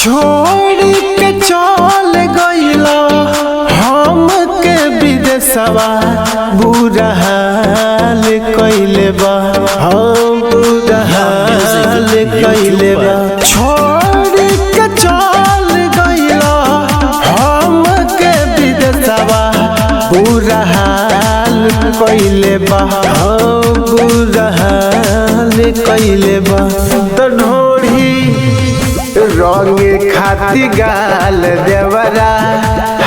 छोड़ के चल गइला हमके विदेशवा, बुरा हाल कइले बा, हम बुरा हाल कइले बा। छोड़ के चल गइला हमके विदेशवा, बुरा हाल कइले बा, हम बुरा हाल कइले बा। तो ढोढ़ी रंगे खाती गाल देवरा,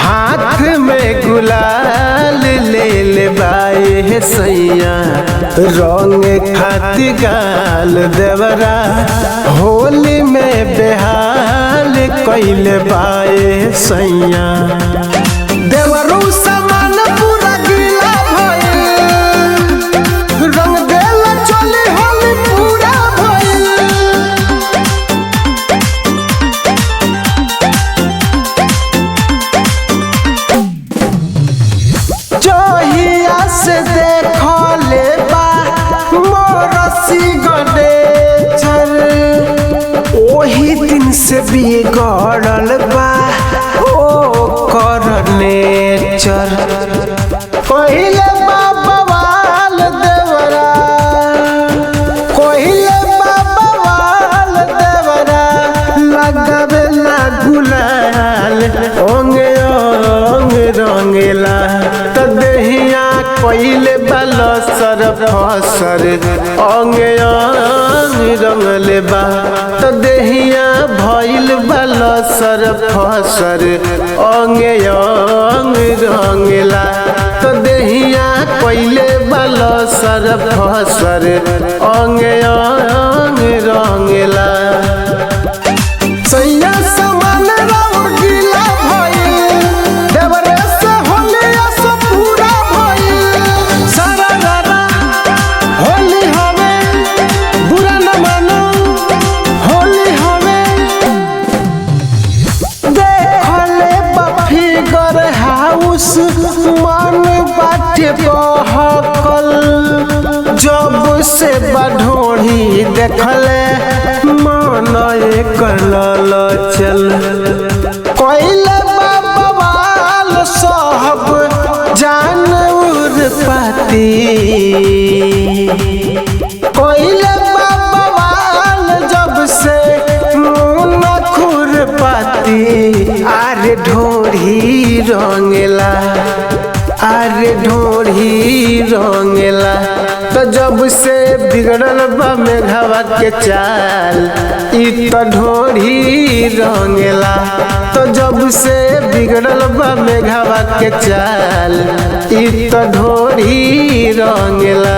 हाथ में गुलाल ले ले बाए सैया। रंगे खाती गाल देवरा, होली में बेहाल कइले बाए सैया। देवरू सामान पूरा गीला भइल, रंग देला चली होली पूरा भइल। जहिया से देखले बा मोर सिग्नेचर, ओही दिन से बिगड़ल बा ओकर नेचर। पहिले बवाल देवरा, पहिले बवाल देवरा, लगावे ना गुलाल ओंगे ओंग रंगेला। त देहिया कइले बाल सर फसर, ओंगे ओंग रंगले बा। त देहिया भइल बाल सर फसर, ओंगे ओंग रंगेला। त देहिया कइले बाल सर फसर, ओंगे ओंग रंगेला। सैया समान राउर गीला भइल, देवरे से होली आस पूरा भइल। सारा रारा होली हवे, बुरा न मानो होली हवे। देखले बफिगर हाउस मन बाटे बहकल, जब से बढ़ोड़ी देखले मन एक ललचल। कइले बवाल सब जानवर पाती, कइले बवाल जब से नखुर पाती। आरे ढोढ़ी रंगेला, आरे ढोढ़ी रंगेला। तो जब से बिगड़ल बा मेघवा के चाल, इ तो ढोढ़ी रंगेला। तो जब से बिगड़ल बा मेघवा के चाल, इ तो ढोढ़ी रंगेला।